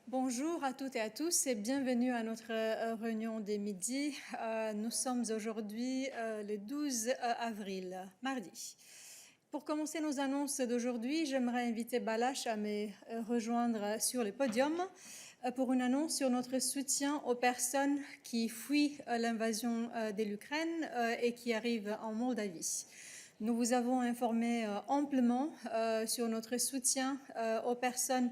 Bonjour à toutes et à tous et bienvenue à notre réunion des midis. Nous sommes aujourd'hui le 12 avril, mardi. Pour commencer nos annonces d'aujourd'hui, j'aimerais inviter Balázs à me rejoindre sur le podium pour une annonce sur notre soutien aux personnes qui fuient l'invasion de l'Ukraine et qui arrivent en Moldavie. Nous vous avons informé amplement sur notre soutien aux personnes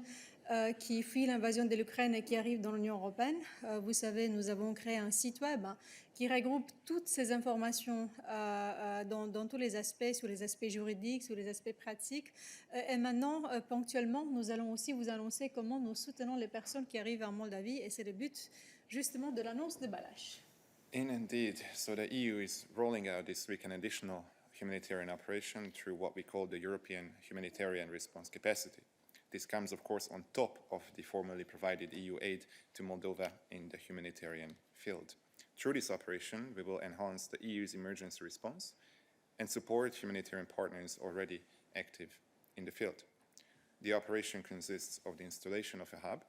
qui fuient l'invasion de l'Ukraine et qui arrivent dans l'Union européenne. Vous savez, nous avons créé un site web qui regroupe toutes ces informations dans tous les aspects, sur les aspects juridiques, sur les aspects pratiques. Et maintenant, ponctuellement, nous allons aussi vous annoncer comment nous soutenons les personnes qui arrivent en Moldavie, et c'est le but justement de l'annonce de Balázs. Indeed, so the EU is rolling out this week an additional humanitarian operation through what we call the European Humanitarian Response Capacity. This comes, of course, on top of the formally provided EU aid to Moldova in the humanitarian field. Through this operation, we will enhance the EU's emergency response and support humanitarian partners already active in the field. The operation consists of the installation of a hub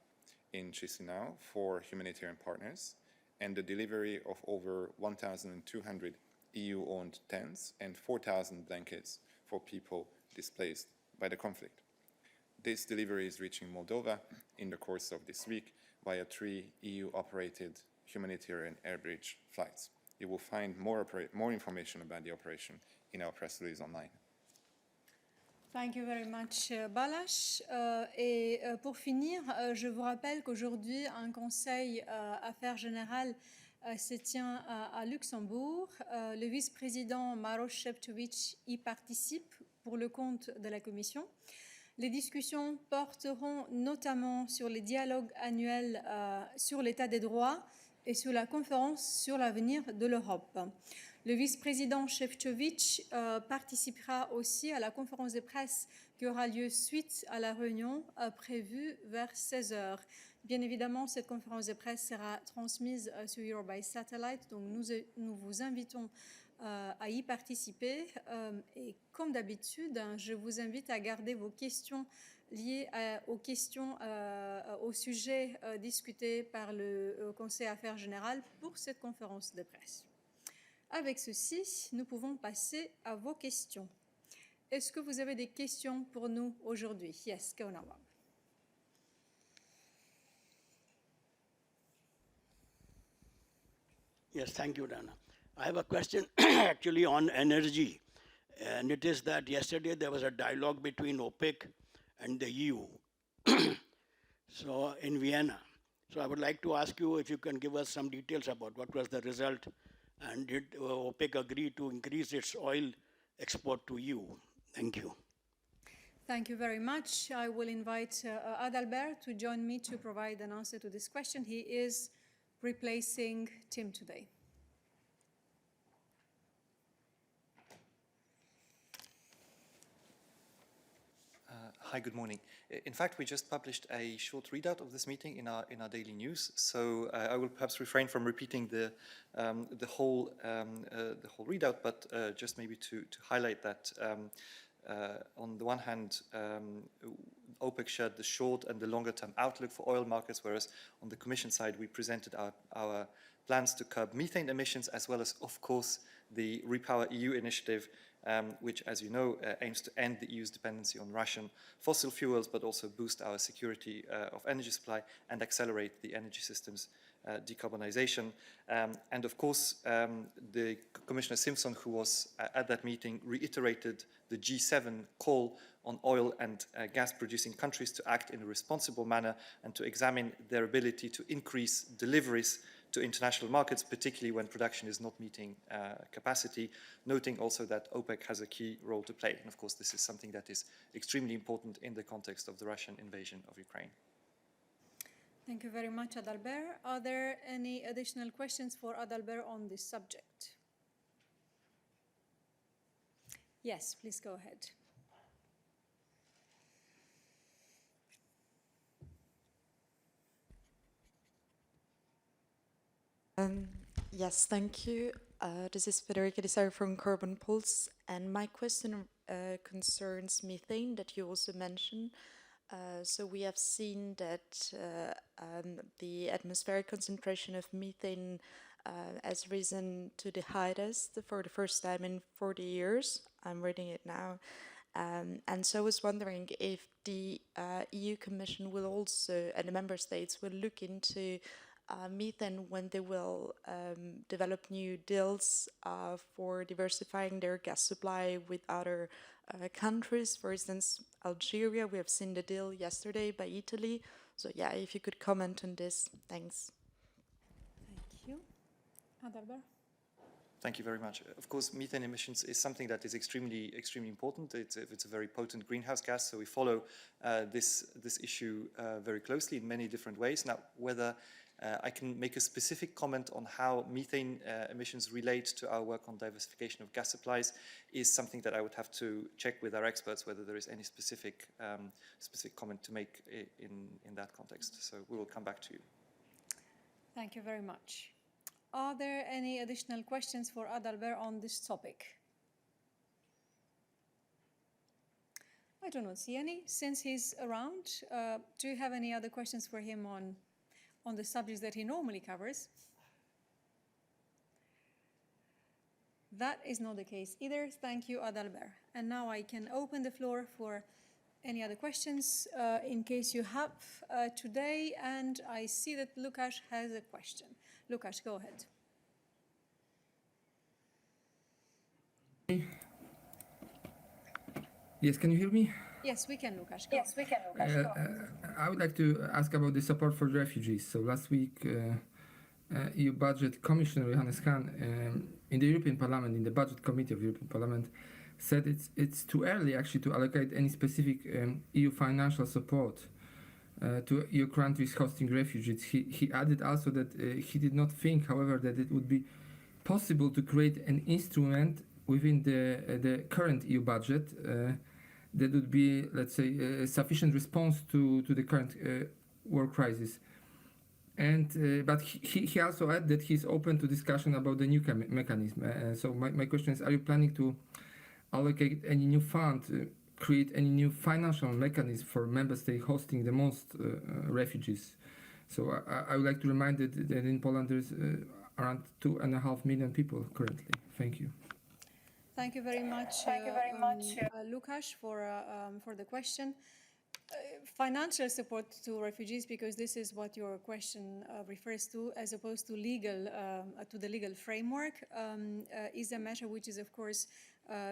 in Chisinau for humanitarian partners and the delivery of over 1,200 EU-owned tents and 4,000 blankets for people displaced by the conflict. This delivery is reaching Moldova in the course of this week via 3 EU-operated humanitarian air bridge flights. You will find more information about the operation in our press release online. Thank you very much, Balázs. Et pour finir, je vous rappelle qu'aujourd'hui, un conseil affaires générales se tient à Luxembourg. Le vice-président Maroš Šefčovič y participe pour le compte de la Commission. Les discussions porteront notamment sur les dialogues annuels sur l'état des droits et sur la conférence sur l'avenir de l'Europe. Le vice-président Šefčovič participera aussi à la conférence de presse qui aura lieu suite à la réunion prévue vers 16 h. Bien évidemment, cette conférence de presse sera transmise sur Europe by Satellite, donc nous vous invitons à y participer. Et comme d'habitude, je vous invite à garder vos questions liées au sujet discuté par le Conseil Affaires Générales pour cette conférence de presse. Avec ceci, nous pouvons passer à vos questions. Est-ce que vous avez des questions pour nous aujourd'hui? Yes, go now. Yes, thank you, Dana. I have a question actually on energy. And it is that yesterday there was a dialogue between OPEC and the EU so in Vienna. So I would like to ask you if you can give us some details about what was the result, and did OPEC agree to increase its oil export to EU? Thank you. Thank you very much. I will invite Adalbert to join me to provide an answer to this question. He is replacing Tim today. Hi, good morning. In fact, we just published a short readout of this meeting in our daily news, so I will perhaps refrain from repeating the whole readout, but just maybe to highlight that on the one hand, OPEC shared the short and the longer term outlook for oil markets, whereas on the Commission side we presented our plans to curb methane emissions, as well as, of course, the Repower EU initiative, which, as you know, aims to end the EU's dependency on Russian fossil fuels, but also boost our security of energy supply and accelerate the energy system's decarbonization. And of course, the Commissioner Simpson, who was at that meeting, reiterated the G7 call on oil and gas producing countries to act in a responsible manner and to examine their ability to increase deliveries to international markets, particularly when production is not meeting capacity, noting also that OPEC has a key role to play. And of course, this is something that is extremely important in the context of the Russian invasion of Ukraine. Thank you very much, Adalbert. Are there any additional questions for Adalbert on this subject? Yes, please go ahead. Yes, thank you. This is Federica Desire from Carbon Pulse, and my question concerns methane that you also mentioned. So we have seen that the atmospheric concentration of methane has risen to the highest for the first time in 40 years. I'm reading it now. And so I was wondering if the EU Commission will also, and the member states will look into methane when they will develop new deals for diversifying their gas supply with other countries. For instance, Algeria, we have seen the deal yesterday by Italy. So yeah, if you could comment on this, thanks. Thank you. Adalbert? Thank you very much. Of course, methane emissions is something that is extremely important. It's a very potent greenhouse gas, so we follow this issue very closely in many different ways. Now, whether I can make a specific comment on how methane emissions relate to our work on diversification of gas supplies is something that I would have to check with our experts whether there is any specific comment to make in that context. So we will come back to you. Thank you very much. Are there any additional questions for Adalbert on this topic? I do not see any. Since he's around, do you have any other questions for him on the subjects that he normally covers? That is not the case either. Thank you, Adalbert. And now I can open the floor for any other questions in case you have today. And I see that LUKASZ has a question. LUKASZ, go ahead. Yes, can you hear me? Yes, we can, LUKASZ. Yes, we can, LUKASZ. I would like to ask about the support for the refugees. So last week, EU Budget Commissioner Johannes Hahn in the European Parliament, in the Budget Committee of the European Parliament, said it's too early actually to allocate any specific EU financial support to EU countries hosting refugees. He added also that he did not think, however, that it would be possible to create an instrument within the current EU budget that would be, let's say, a sufficient response to the current war crisis. And but he also added that he's open to discussion about the new mechanism. So my question is, are you planning to allocate any new fund, create any new financial mechanism for member states hosting the most refugees? So I would like to remind that in Poland there's around 2.5 million people currently. Thank you. Thank you very much, LUKASZ, for the question. Financial support to refugees, because this is what your question refers to, as opposed to the legal framework, is a matter which is, of course,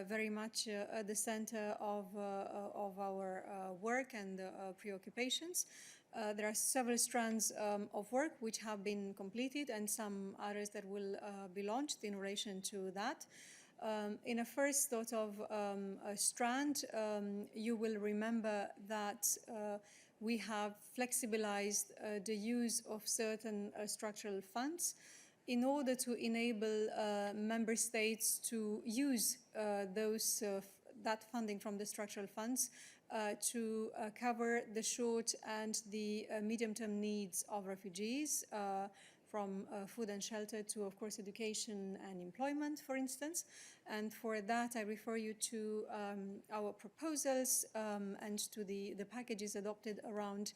very much at the center of our work and preoccupations. There are several strands of work which have been completed and some others that will be launched in relation to that. In a first sort of strand, you will remember that we have flexibilized the use of certain structural funds in order to enable member states to use that funding from the structural funds to cover the short and the medium-term needs of refugees, from food and shelter to, of course, education and employment, for instance. And for that, I refer you to our proposals and to the packages adopted around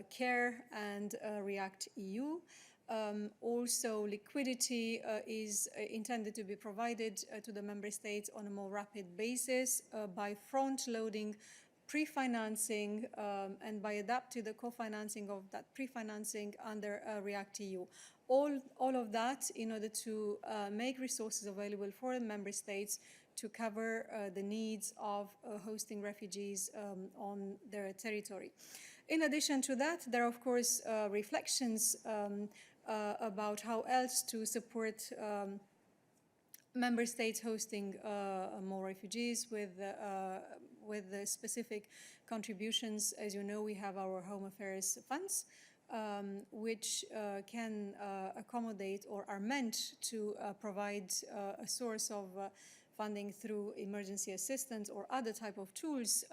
CARE and REACT-EU. Also, liquidity is intended to be provided to the member states on a more rapid basis by front-loading pre-financing and by adapting the co-financing of that pre-financing under REACT-EU. All of that in order to make resources available for the member states to cover the needs of hosting refugees on their territory. In addition to that, there are, of course, reflections about how else to support member states hosting more refugees with the specific contributions. As you know, we have our Home Affairs funds, which can accommodate or are meant to provide a source of funding through emergency assistance or other type of tools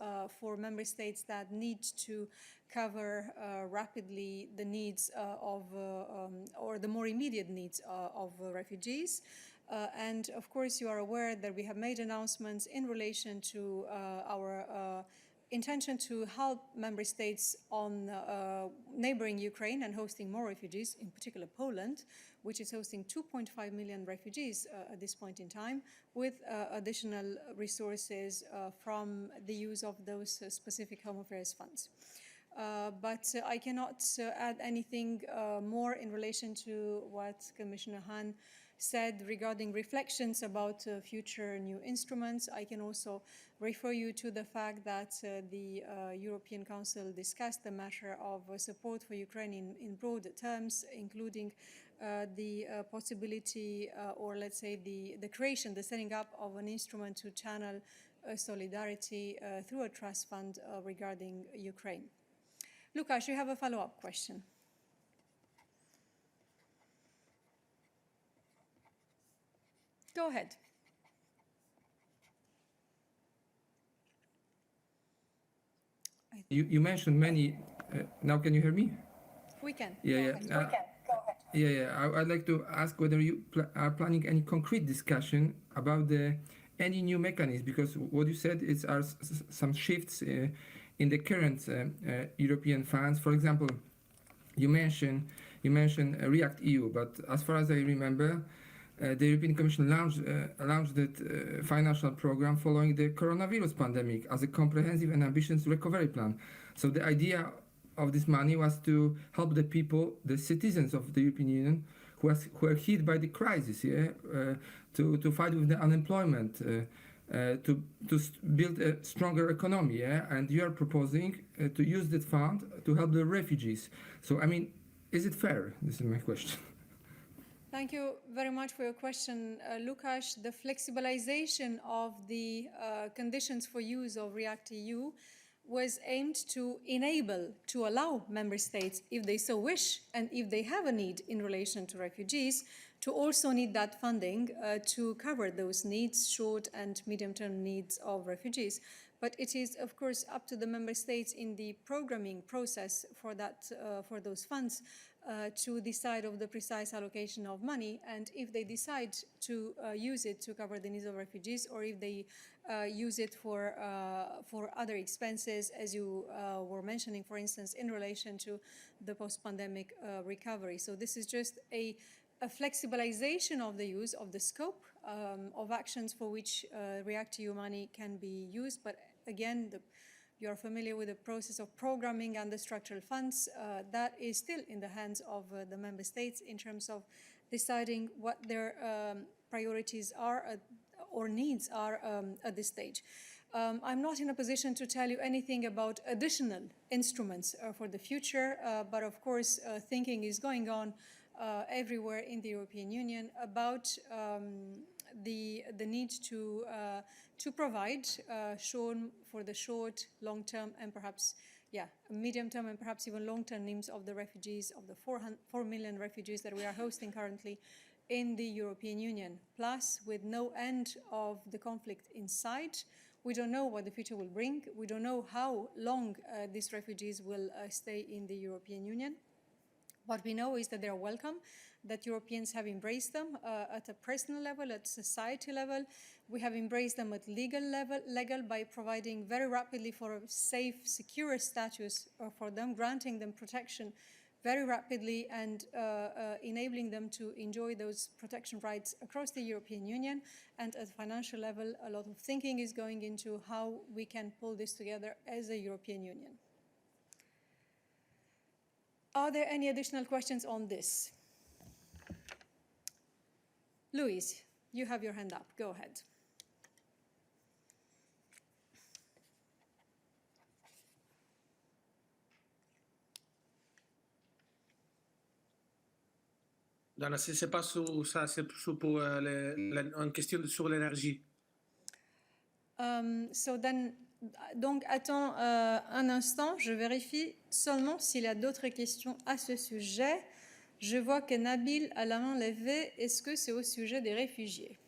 for member states that need to cover rapidly the needs or the more immediate needs of refugees. And of course, you are aware that we have made announcements in relation to our intention to help member states on neighboring Ukraine and hosting more refugees, in particular Poland, which is hosting 2.5 million refugees at this point in time, with additional resources from the use of those specific Home Affairs funds. But I cannot add anything more in relation to what Commissioner Hahn said regarding reflections about future new instruments. I can also refer you to the fact that the European Council discussed the matter of support for Ukraine in broad terms, including the possibility or let's say the creation, the setting up of an instrument to channel solidarity through a trust fund regarding Ukraine. Lukasz, you have a follow-up question. Go ahead. You mentioned many. Now, can you hear me? We can. Yeah, Go yeah. ahead. Yeah. I'd like to ask whether you are planning any concrete discussion about any new mechanism, because what you said are some shifts in the current European funds. For example, you mentioned React EU, but as far as I remember, the European Commission launched that financial program following the coronavirus pandemic as a comprehensive and ambitious recovery plan. So the idea of this money was to help the people, the citizens of the European Union, who are hit by the crisis, to fight with the unemployment, to build a stronger economy, and you are proposing to use that fund to help the refugees. So, I mean, is it fair? This is my question. Thank you very much for your question, Lukasz. The flexibilization of the conditions for use of React EU was aimed to allow member states, if they so wish, and if they have a need in relation to refugees, to also need that funding to cover those needs, short and medium-term needs of refugees. But it is, of course, up to the member states in the programming process for those funds to decide of the precise allocation of money, and if they decide to use it to cover the needs of refugees, or if they use it for other expenses, as you were mentioning, for instance, in relation to the post-pandemic recovery. So this is just a flexibilization of the use of the scope of actions for which REACT-EU money can be used. But again, you're familiar with the process of programming and the structural funds. That is still in the hands of the member states in terms of deciding what their priorities are or needs are at this stage. I'm not in a position to tell you anything about additional instruments for the future, but of course thinking is going on everywhere in the European Union about the need to provide shown for the short, long-term, and perhaps medium-term and perhaps even long-term needs of the refugees, of the 4 million refugees that we are hosting currently in the European Union. Plus, with no end of the conflict inside, we don't know what the future will bring. We don't know how long these refugees will stay in the European Union. What we know is that they are welcome, that Europeans have embraced them at a personal level, at society level. We have embraced them at legal by providing very rapidly for a safe, secure status for them, granting them protection very rapidly and enabling them to enjoy those protection rights across the European Union. And at financial level, a lot of thinking is going into how we can pull this together as a European Union. Are there any additional questions on this? Louise, you have your hand up. Go ahead. Dana, c'est pas sur ça, c'est pour une question sur l'énergie. Donc, attends un instant, je vérifie seulement s'il y a d'autres questions à ce sujet. Je vois que Nabil a la main levée. Est-ce que c'est au sujet des réfugiés?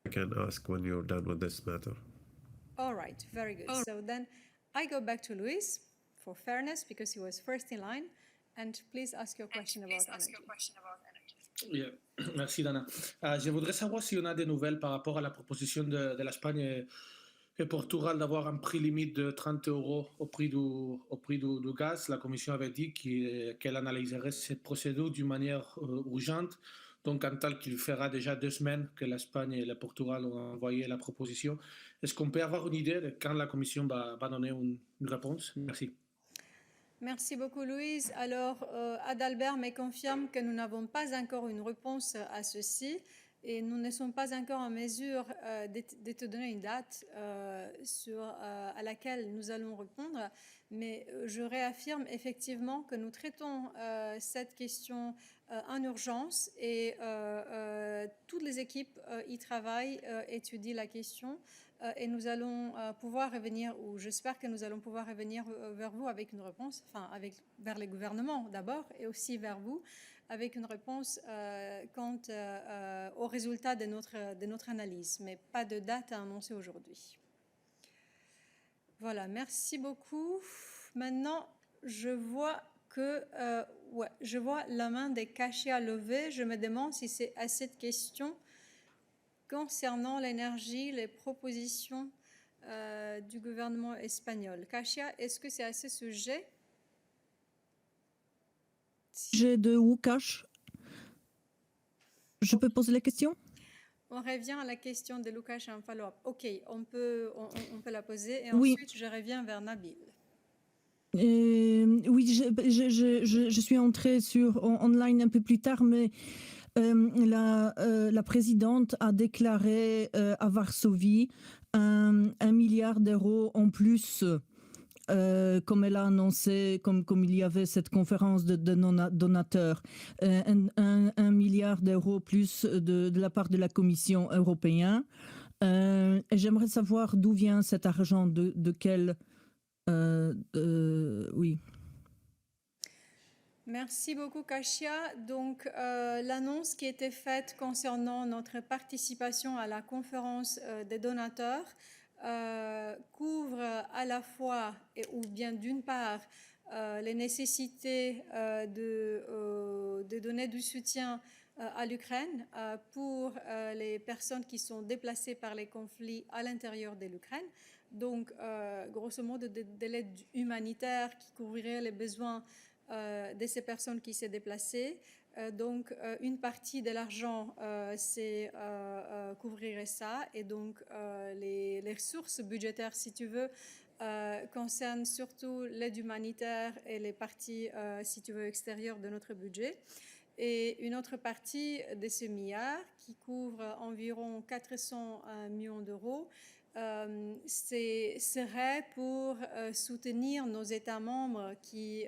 I can ask when you're done with this matter. All right, very good. So then I go back to Luis for fairness because he was first in line. And please ask your question about energy. Yeah. Merci, Dana. Je voudrais savoir si on a des nouvelles par rapport à la proposition de l'Espagne et Portugal d'avoir un prix limite de 30 € au prix du gaz. La Commission avait dit qu'elle analyserait cette procédure d'une manière urgente. Donc, en tant qu'il fera déjà 2 semaines que l'Espagne et le Portugal ont envoyé la proposition, est-ce qu'on peut avoir une idée de quand la Commission va donner une réponse? Merci. Merci beaucoup, Louise. Alors, Adalbert me confirme que nous n'avons pas encore une réponse à ceci et nous ne sommes pas encore en mesure de te donner une date à laquelle nous allons répondre. Mais je réaffirme effectivement que nous traitons cette question en urgence et toutes les équipes y travaillent, étudient la question. Et nous allons pouvoir revenir, ou j'espère que nous allons pouvoir revenir vers vous avec une réponse, enfin vers les gouvernements d'abord et aussi vers vous, avec une réponse quant au résultat de notre analyse, mais pas de date à annoncer aujourd'hui. Voilà, merci beaucoup. Maintenant, je vois je vois la main de KASIA levée. Je me demande si c'est à cette question concernant l'énergie, les propositions du gouvernement espagnol. KASIA, est-ce que c'est à ce sujet? J'ai de LUKASZ. Je peux poser la question? On revient à la question de LUKASZ en follow-up. OK, on peut la poser et Oui. ensuite je reviens vers Nabil. Oui, je suis entrée online un peu plus tard, mais la présidente a déclaré à Varsovie 1 milliard d'euros en plus, comme elle a annoncé, comme il y avait cette conférence de donateurs, 1 milliard d'euros plus de la part de la Commission européenne. J'aimerais savoir d'où vient cet argent, de quel... oui. Merci beaucoup, KASIA. Donc, l'annonce qui était faite concernant notre participation à la conférence des donateurs couvre à la fois, ou bien d'une part, les nécessités de donner du soutien à l'Ukraine pour les personnes qui sont déplacées par les conflits à l'intérieur de l'Ukraine. Donc, grosso modo, de l'aide humanitaire qui couvrirait les besoins de ces personnes qui s'est déplacées. Donc, une partie de l'argent couvrirait ça. Et donc, les ressources budgétaires, si tu veux, concernent surtout l'aide humanitaire et les parties, si tu veux, extérieures de notre budget. Et une autre partie de ce milliard, qui couvre environ 400 millions d'euros, serait pour soutenir nos États membres qui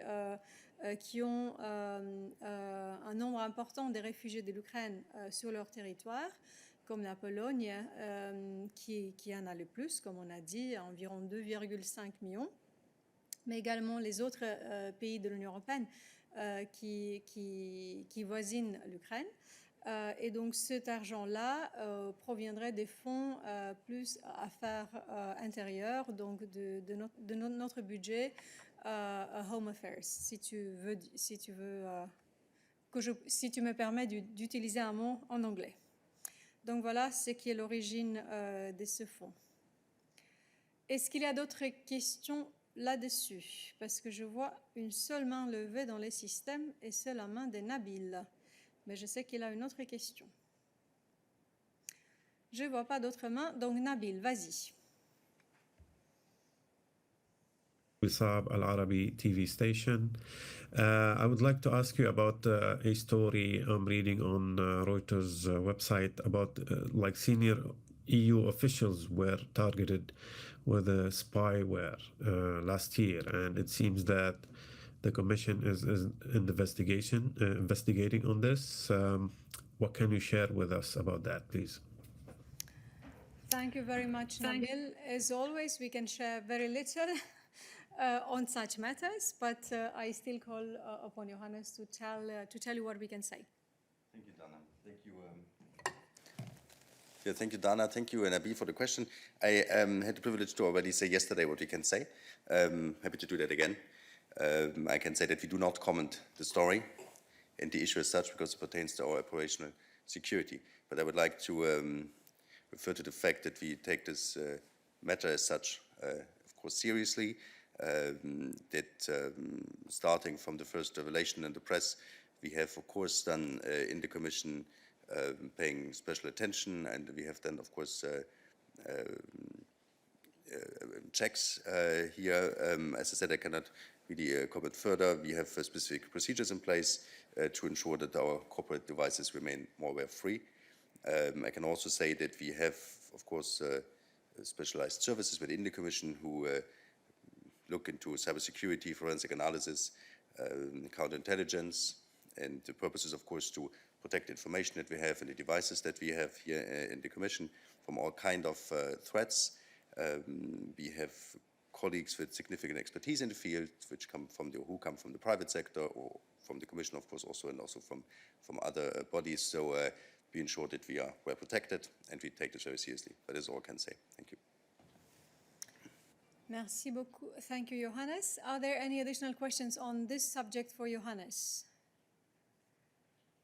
ont un nombre important de réfugiés de l'Ukraine sur leur territoire, comme la Pologne, qui en a le plus, comme on a dit, environ 2,5 millions, mais également les autres pays de l'Union européenne qui voisinent l'Ukraine. Et donc cet argent-là proviendrait des fonds plus affaires intérieures, donc de notre budget Home Affairs, si tu me permets d'utiliser un mot en anglais. Donc voilà ce qui est l'origine de ce fonds. Est-ce qu'il y a d'autres questions là-dessus? Parce que je vois une seule main levée dans les systèmes et c'est la main de Nabil. Mais je sais qu'il a une autre question. Je ne vois pas d'autres mains, donc Nabil, vas-y. SAAB Al Arabi TV station. I would like to ask you about a story I'm reading on Reuters website about like senior EU officials were targeted with a spyware last year, and it seems that the Commission is investigating on this. What can you share with us about that, please? Thank you very much, Nabil. As always, we can share very little on such matters, but I still call upon Johannes to tell you what we can say. Thank you, Dana. Thank you. Thank you, Dana. Thank you, Nabil, for the question. I had the privilege to already say yesterday what we can say. Happy to do that again. I can say that we do not comment the story. and the issue as such because it pertains to our operational security. But I would like to refer to the fact that we take this matter as such, of course, seriously, that starting from the first revelation in the press, we have, of course, done in the Commission paying special attention, and we have then, of course, checks here. As I said, I cannot really comment further. We have specific procedures in place to ensure that our corporate devices remain malware free. I can also say that we have, of course, specialized services within the Commission who look into cybersecurity, forensic analysis, counterintelligence, and the purpose is, of course, to protect the information that we have and the devices that we have here in the Commission from all kind of threats. We have colleagues with significant expertise in the field, who come from the private sector or from the Commission, of course, also, and also from other bodies. So we ensure that we are well protected, and we take this very seriously. That is all I can say. Thank you. Merci beaucoup. Thank you, Johannes. Are there any additional questions on this subject for Johannes?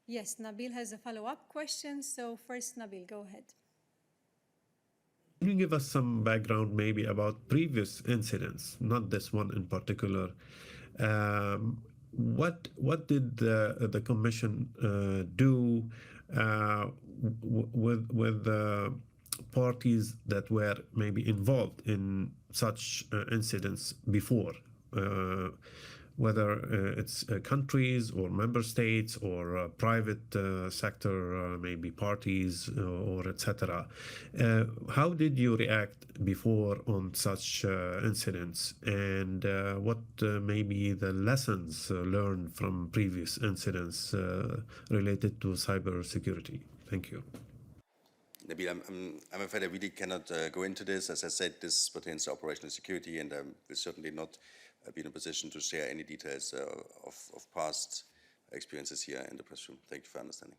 Yes, Nabil has a follow-up question. So first, Nabil, go ahead. Can you give us some background maybe about previous incidents, not this one in particular? What did the Commission do with parties that were maybe involved in such incidents before? Whether it's countries or member states or private sector, maybe parties or etc. How did you react before on such incidents, and what may be the lessons learned from previous incidents related to cybersecurity? Thank you. Nabil, I'm afraid I really cannot go into this. As I said, this pertains to operational security, and I will certainly not be in a position to share any details of past experiences here in the press room. Thank you for understanding.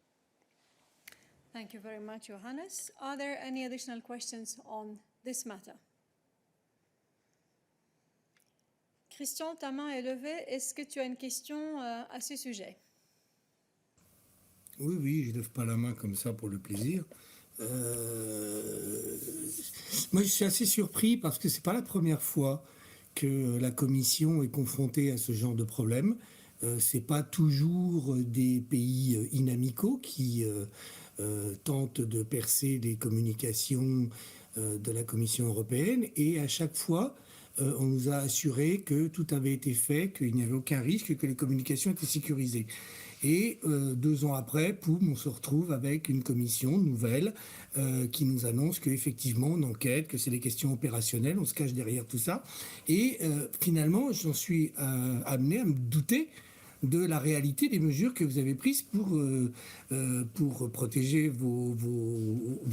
Thank you very much, Johannes. Are there any additional questions on this matter? Christian, ta main est levée. Est-ce que tu as une question à ce sujet? Oui, je ne lève pas la main comme ça pour le plaisir. Moi, je suis assez surpris parce que ce n'est pas la première fois que la Commission est confrontée à ce genre de problème. Ce n'est pas toujours des pays inamicaux qui tentent de percer les communications de la Commission européenne. Et à chaque fois, on nous a assuré que tout avait été fait, qu'il n'y avait aucun risque, que les communications étaient sécurisées. Et 2 ans après, poum, on se retrouve avec une commission nouvelle qui nous annonce qu'effectivement on enquête, que c'est des questions opérationnelles, on se cache derrière tout ça. Et finalement, j'en suis amené à me douter de la réalité des mesures que vous avez prises pour protéger vos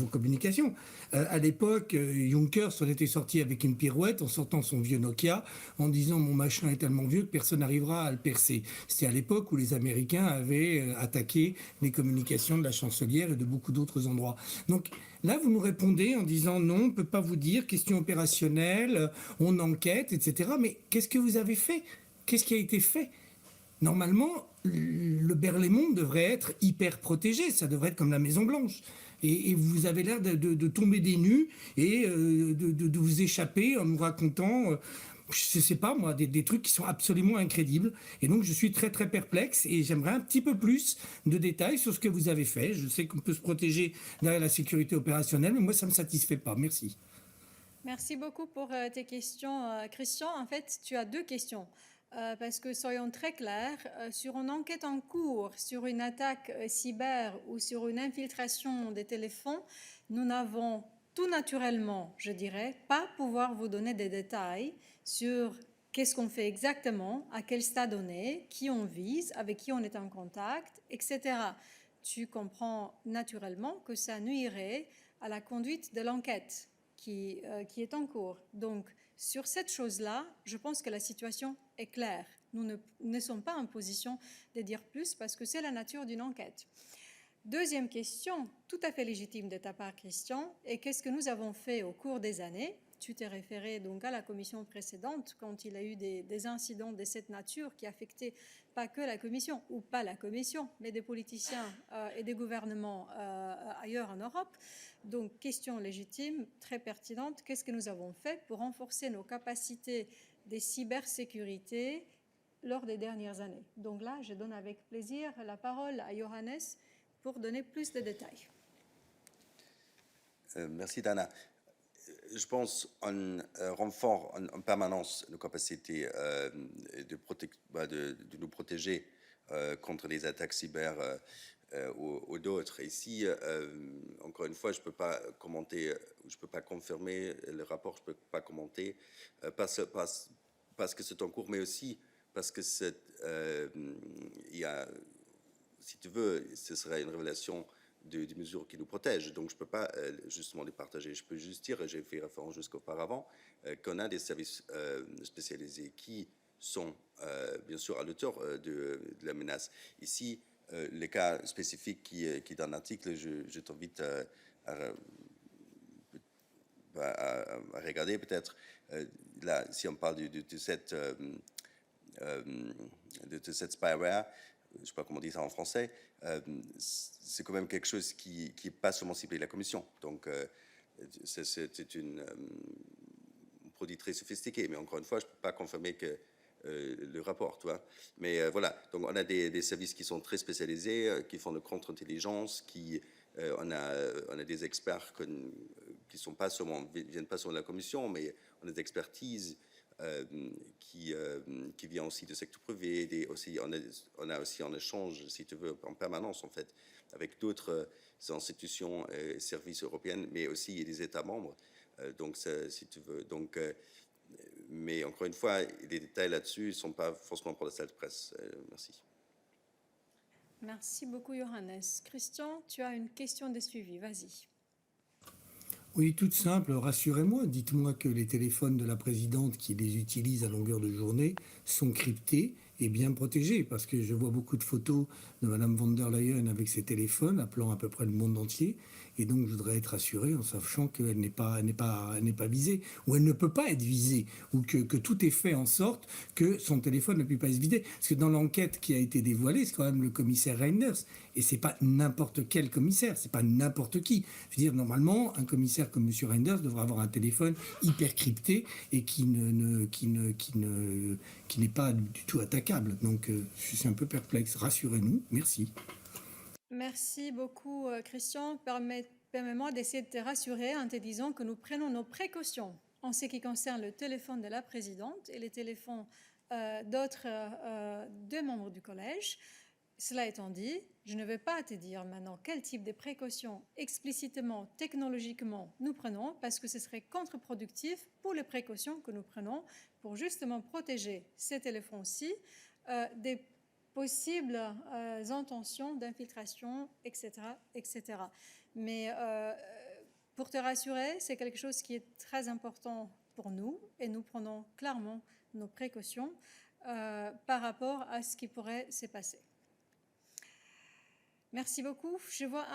communications. À l'époque, Juncker s'en était sorti avec une pirouette en sortant son vieux Nokia en disant « mon machin est tellement vieux que personne n'arrivera à le percer ». C'était à l'époque où les Américains avaient attaqué les communications de la chancelière et de beaucoup d'autres endroits. Donc là, vous nous répondez en disant « non, on ne peut pas vous dire, question opérationnelle, on enquête, etc. » Mais qu'est-ce que vous avez fait? Qu'est-ce qui a été fait? Normalement, le Berlaymont devrait être hyper protégé, ça devrait être comme la Maison Blanche. Et vous avez l'air de tomber des nues et de vous échapper en nous racontant, je ne sais pas moi, des trucs qui sont absolument incrédibles. Et donc je suis très très perplexe et j'aimerais un petit peu plus de détails sur ce que vous avez fait. Je sais qu'on peut se protéger derrière la sécurité opérationnelle, mais moi ça ne me satisfait pas. Merci. Merci beaucoup pour tes questions, Christian. En fait, tu as 2 questions. Parce que soyons très clairs, sur une enquête en cours, sur une attaque cyber ou sur une infiltration des téléphones, nous n'avons tout naturellement, je dirais, pas pouvoir vous donner des détails sur qu'est-ce qu'on fait exactement, à quel stade on est, qui on vise, avec qui on est en contact, etc. Tu comprends naturellement que ça nuirait à la conduite de l'enquête qui est en cours. Donc, sur cette chose-là, je pense que la situation est claire. Nous ne sommes pas en position de dire plus parce que c'est la nature d'une enquête. Deuxième question, tout à fait légitime de ta part, Christian, et qu'est-ce que nous avons fait au cours des années? tu t'es référé donc à la commission précédente quand il y a eu des incidents de cette nature qui affectaient pas que la commission, ou pas la commission, mais des politiciens et des gouvernements ailleurs en Europe. Donc, question légitime, très pertinente. Qu'est-ce que nous avons fait pour renforcer nos capacités de cybersécurité lors des dernières années? Donc là, je donne avec plaisir la parole à Johannes pour donner plus de détails. Merci Dana. Je pense qu'on renforce en permanence nos capacités de nous protéger contre les attaques cyber ou d'autres. Ici, encore une fois, je ne peux pas commenter, je ne peux pas confirmer le rapport, je ne peux pas commenter parce que c'est en cours, mais aussi parce que il y a, si tu veux, ce serait une révélation des mesures qui nous protègent. Donc, je ne peux pas justement les partager. Je peux juste dire, j'ai fait référence jusqu'auparavant, qu'on a des services spécialisés qui sont bien sûr à l'auteur de la menace. Ici, les cas spécifiques qui est dans l'article, je t'invite à regarder peut-être. Là, si on parle de cette spyware, je ne sais pas comment dire ça en français, c'est quand même quelque chose qui n'est pas seulement ciblé la Commission. Donc, c'est un produit très sophistiqué. Mais encore une fois, je ne peux pas confirmer que le rapport, tu vois. Mais voilà, donc on a des services qui sont très spécialisés, qui font de contre-intelligence, on a des experts qui sont pas seulement, viennent pas seulement de la Commission, mais on a des expertises qui vient aussi du secteur privé, on a aussi en échange, si tu veux, en permanence en fait, avec d'autres institutions et services européennes, mais aussi des États membres. Donc, si tu veux, donc, mais encore une fois, les détails là-dessus ne sont pas forcément pour la salle de presse. Merci. Merci beaucoup, Johannes. Christian, tu as une question de suivi. Vas-y. Oui, toute simple, rassurez-moi, dites-moi que les téléphones de la présidente qui les utilise à longueur de journée sont cryptés et bien protégés, parce que je vois beaucoup de photos de Mme von der Leyen avec ses téléphones, appelant à peu près le monde entier, et donc je voudrais être rassuré en sachant qu'elle n'est pas visée, ou elle ne peut pas être visée, ou que tout est fait en sorte que son téléphone ne puisse pas être visé. Parce que dans l'enquête qui a été dévoilée, c'est quand même le commissaire Reinders, et c'est pas n'importe quel commissaire, c'est pas n'importe qui. Je veux dire, normalement, un commissaire comme M. Reinders devrait avoir un téléphone hyper crypté et qui n'est pas du tout attaquable. Donc, je suis un peu perplexe. Rassurez-nous. Merci. Merci beaucoup, Christian. Permets-moi d'essayer de te rassurer en te disant que nous prenons nos précautions en ce qui concerne le téléphone de la présidente et les téléphones d'autres deux membres du collège. Cela étant dit, je ne vais pas te dire maintenant quel type de précautions explicitement, technologiquement nous prenons, parce que ce serait contre-productif pour les précautions que nous prenons pour justement protéger ces téléphones-ci des possibles intentions d'infiltration, etc., etc. Mais pour te rassurer, c'est quelque chose qui est très important pour nous et nous prenons clairement nos précautions par rapport à ce qui pourrait se passer. Merci beaucoup. Je vois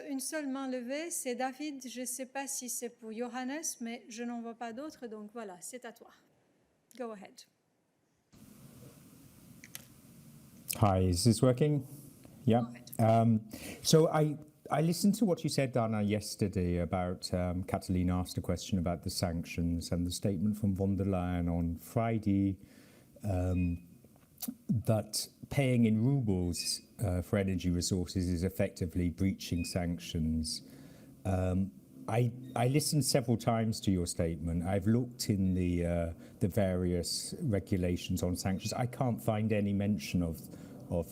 une seule main levée, c'est David. Je ne sais pas si c'est pour Johannes, mais je n'en vois pas d'autres, donc voilà, c'est à toi. Go ahead. Hi, is this working? Yeah. So I listened to what you said, Dana, yesterday about Catalina asked a question about the sanctions and the statement from von der Leyen on Friday that paying in rubles for energy resources is effectively breaching sanctions. I listened several times to your statement. I've looked in the various regulations on sanctions. I can't find any mention of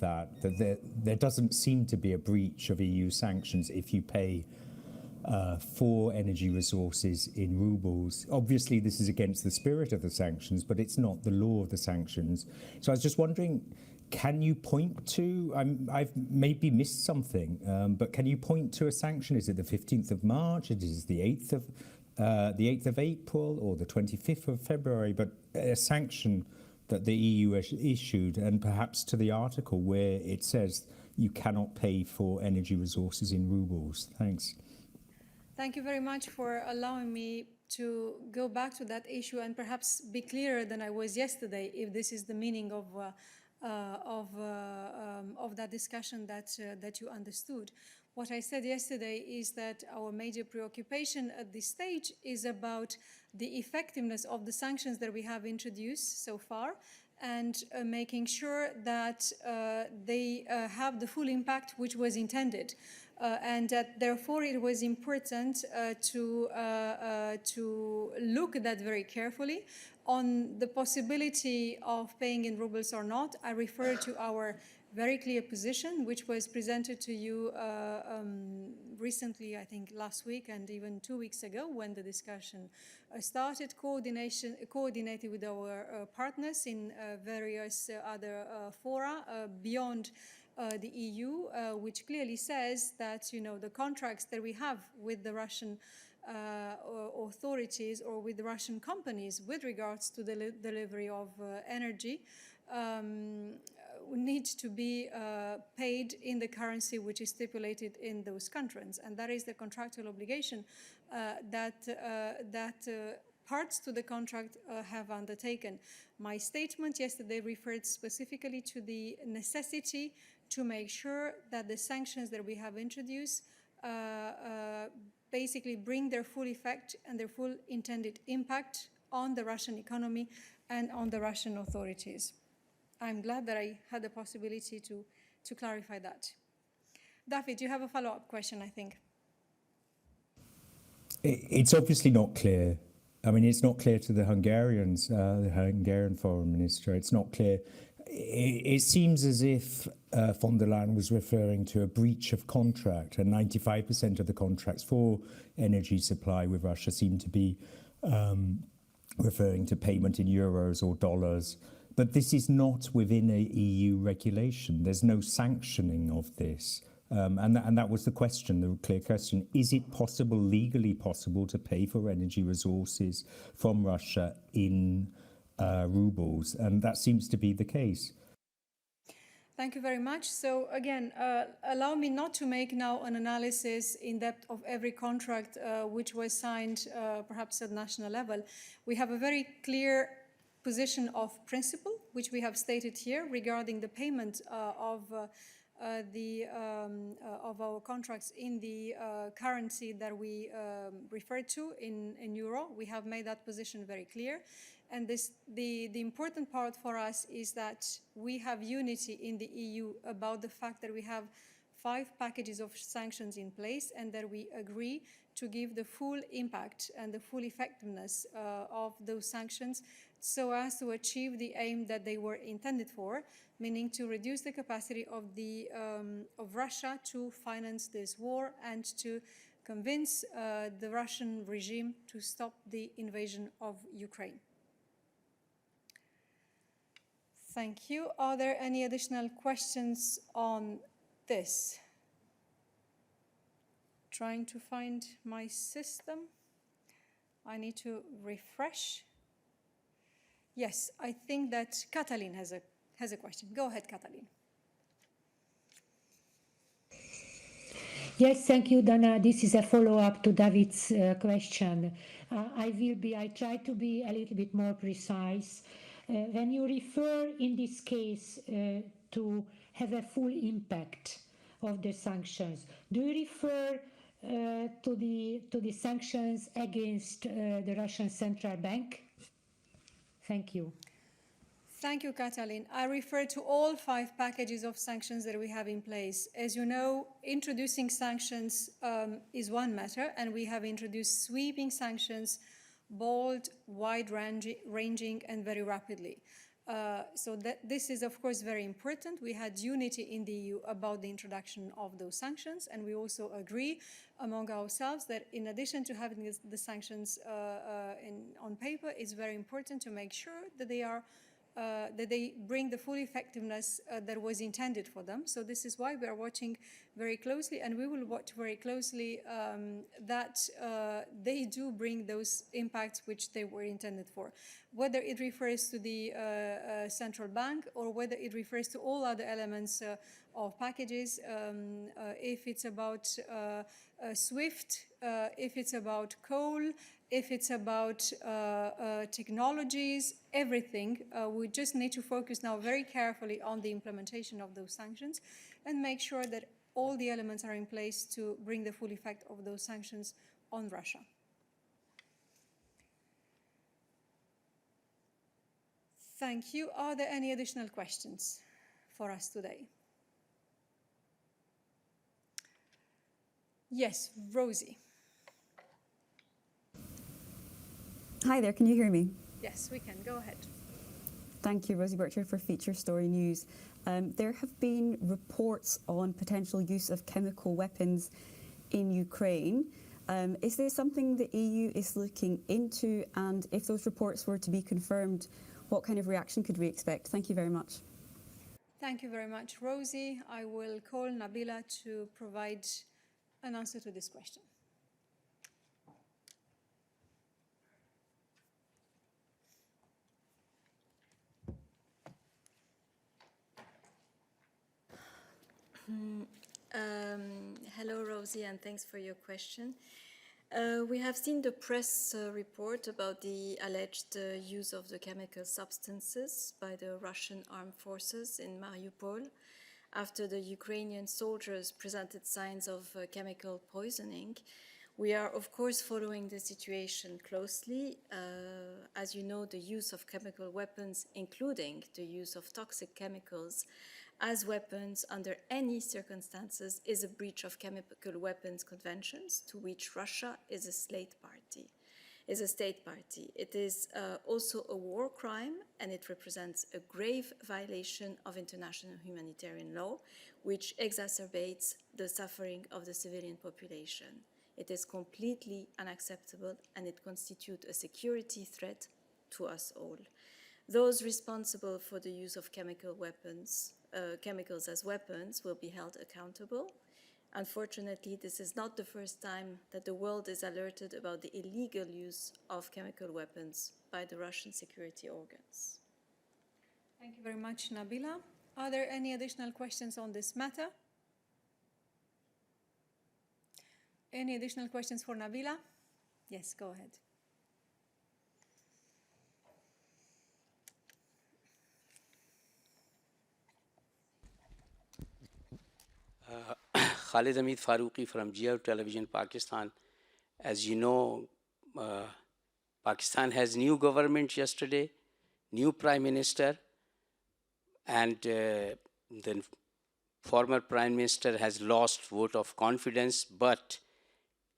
that. There doesn't seem to be a breach of EU sanctions if you pay for energy resources in rubles. Obviously, this is against the spirit of the sanctions, but it's not the law of the sanctions. So I was just wondering, can you point to, I've maybe missed something, but can you point to a sanction? Is it the 15th of March? Is it the 8th of April or the 25th of February? But a sanction that the EU has issued, and perhaps to the article where it says you cannot pay for energy resources in rubles. Thanks. Thank you very much for allowing me to go back to that issue and perhaps be clearer than I was yesterday, if this is the meaning of that discussion that you understood. What I said yesterday is that our major preoccupation at this stage is about the effectiveness of the sanctions that we have introduced so far, and making sure that they have the full impact which was intended. And that therefore it was important to look at that very carefully. On the possibility of paying in rubles or not, I refer to our very clear position, which was presented to you recently, I think last week and even 2 weeks ago, when the discussion started, coordinated with our partners in various other fora beyond the EU, which clearly says that, you know, the contracts that we have with the Russian authorities or with the Russian companies with regards to the delivery of energy need to be paid in the currency which is stipulated in those contracts, and that is the contractual obligation that parts to the contract have undertaken. My statement yesterday referred specifically to the necessity to make sure that the sanctions that we have introduced basically bring their full effect and their full intended impact on the Russian economy and on the Russian authorities. I'm glad that I had the possibility to clarify that. David, you have a follow-up question, I think. It's obviously not clear. I mean, it's not clear to the Hungarians, the Hungarian foreign minister. It's not clear. It seems as if von der Leyen was referring to a breach of contract, and 95% of the contracts for energy supply with Russia seem to be referring to payment in euros or dollars. But this is not within a EU regulation. There's no sanctioning of this. And that was the question, the clear question. Is it possible, legally possible, to pay for energy resources from Russia in rubles? And that seems to be the case. Thank you very much. So again, allow me not to make now an analysis in depth of every contract which was signed perhaps at national level. We have a very clear position of principle, which we have stated here regarding the payment of our contracts in the currency that we refer to in euro. We have made that position very clear. And the important part for us is that we have unity in the EU about the fact that we have 5 packages of sanctions in place, and that we agree to give the full impact and the full effectiveness of those sanctions so as to achieve the aim that they were intended for, meaning to reduce the capacity of Russia to finance this war and to convince the Russian regime to stop the invasion of Ukraine. Thank you. Are there any additional questions on this? Trying to find my system. I need to refresh. Yes, I think that Katalin has a question. Go ahead, Katalin. Yes, thank you, Dana. This is a follow-up to David's question. I try to be a little bit more precise. When you refer in this case to have a full impact of the sanctions, do you refer to the sanctions against the Russian Central Bank? Thank you. Thank you, Katalin. I refer to all 5 packages of sanctions that we have in place. As you know, introducing sanctions is one matter, and we have introduced sweeping sanctions, bold, wide-ranging, and very rapidly. So this is, of course, very important. We had unity in the EU about the introduction of those sanctions, and we also agree among ourselves that in addition to having the sanctions on paper, it's very important to make sure that they bring the full effectiveness that was intended for them. So this is why we are watching very closely, and we will watch very closely that they do bring those impacts which they were intended for. Whether it refers to the central bank or whether it refers to all other elements of packages, if it's about SWIFT, if it's about coal, if it's about technologies, everything. We just need to focus now very carefully on the implementation of those sanctions and make sure that all the elements are in place to bring the full effect of those sanctions on Russia. Thank you. Are there any additional questions for us today? Yes, Rosie. Hi there, can you hear me? Yes, we can. Go ahead. Thank you, Rosie BIRCHARD, for Feature Story News. There have been reports on potential use of chemical weapons in Ukraine. Is there something the EU is looking into? And if those reports were to be confirmed, what kind of reaction could we expect? Thank you very much. Thank you very much, Rosie. I will call Nabila to provide an answer to this question. Hello, Rosie, and thanks for your question. We have seen the press report about the alleged use of the chemical substances by the Russian armed forces in Mariupol after the Ukrainian soldiers presented signs of chemical poisoning. We are, of course, following the situation closely. As you know, the use of chemical weapons, including the use of toxic chemicals as weapons under any circumstances, is a breach of chemical weapons conventions to which Russia is a state party. It is also a war crime, and it represents a grave violation of international humanitarian law, which exacerbates the suffering of the civilian population. It is completely unacceptable, and it constitutes a security threat to us all. Those responsible for the use of chemicals as weapons will be held accountable. Unfortunately, this is not the first time that the world is alerted about the illegal use of chemical weapons by the Russian security organs. Thank you very much, Nabila. Are there any additional questions on this matter? Any additional questions for Nabila? Yes, go ahead. Khalid Hamid Farooqi from Geo Television, Pakistan. As you know, Pakistan has new government yesterday, new Prime Minister, and the former Prime Minister has lost vote of confidence, but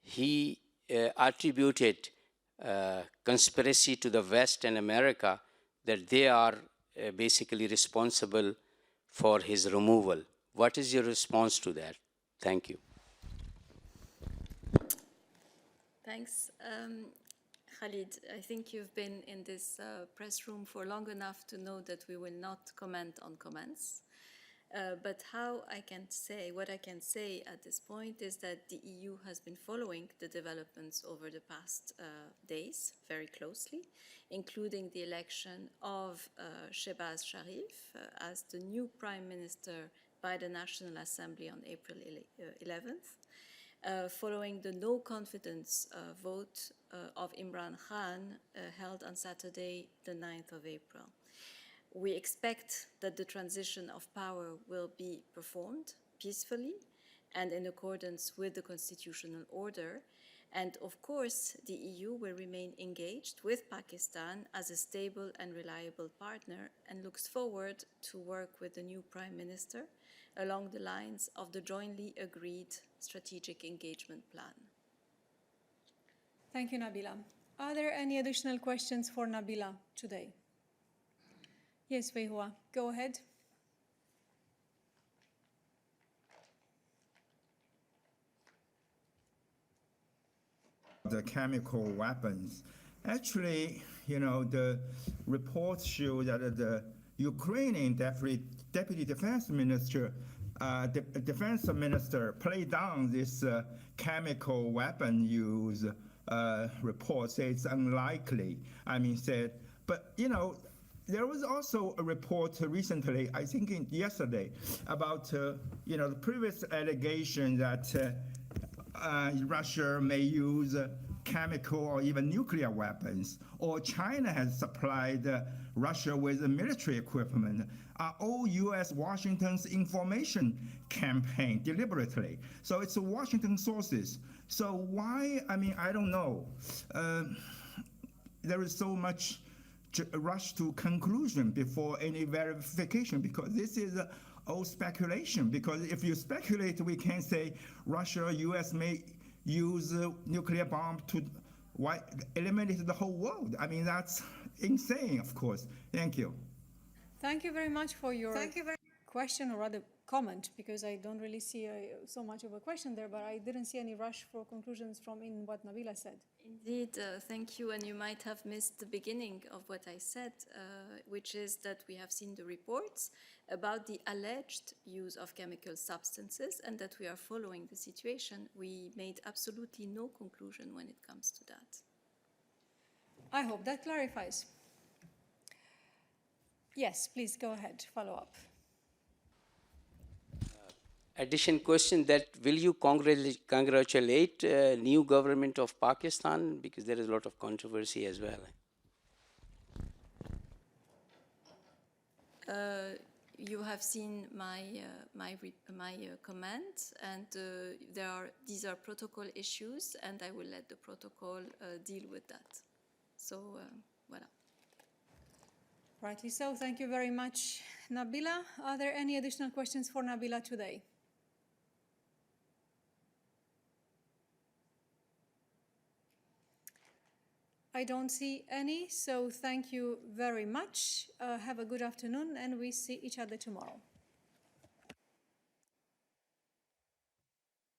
he attributed conspiracy to the West and America, that they are basically responsible for his removal. What is your response to that? Thank you. Thanks. Khalid, I think you've been in this press room for long enough to know that we will not comment on comments. But what I can say at this point is that the EU has been following the developments over the past days very closely, including the election of Shehbaz Sharif as the new Prime Minister by the National Assembly on April 11th, following the no confidence vote of Imran Khan held on Saturday, the 9th of April. We expect that the transition of power will be performed peacefully and in accordance with the constitutional order. And of course, the EU will remain engaged with Pakistan as a stable and reliable partner and looks forward to work with the new Prime Minister along the lines of the jointly agreed strategic engagement plan. Thank you, Nabila. Are there any additional questions for Nabila today? Yes, WEIHUA, go ahead. The chemical weapons. Actually, you know, the reports show that the Ukrainian deputy defense minister, played down this chemical weapon use report, said it's unlikely. I mean, said, but you know, there was also a report recently, I think yesterday, about you know, the previous allegation that Russia may use chemical or even nuclear weapons, or China has supplied Russia with military equipment, are all U.S. Washington's information campaign deliberately. So it's Washington sources. So why, I mean, I don't know. There is so much rush to conclusion before any verification, because this is all speculation. Because if you speculate, we can say Russia or U.S. may use a nuclear bomb to eliminate the whole world. I mean, that's insane, of course. Thank you. Thank you very much for your question, or rather comment, because I don't really see so much of a question there, but I didn't see any rush for conclusions from in what Nabila said. Indeed, thank you. And you might have missed the beginning of what I said, which is that we have seen the reports about the alleged use of chemical substances and that we are following the situation. We made absolutely no conclusion when it comes to that. I hope that clarifies. Yes, please go ahead, follow up. Addition question that will you congratulate new government of Pakistan, because there is a lot of controversy as well. You have seen my comment, and these are protocol issues, and I will let the protocol deal with that. So, voilà. Rightly so. Thank you very much, Nabila. Are there any additional questions for Nabila today? I don't see any, so thank you very much. Have a good afternoon, and we see each other tomorrow.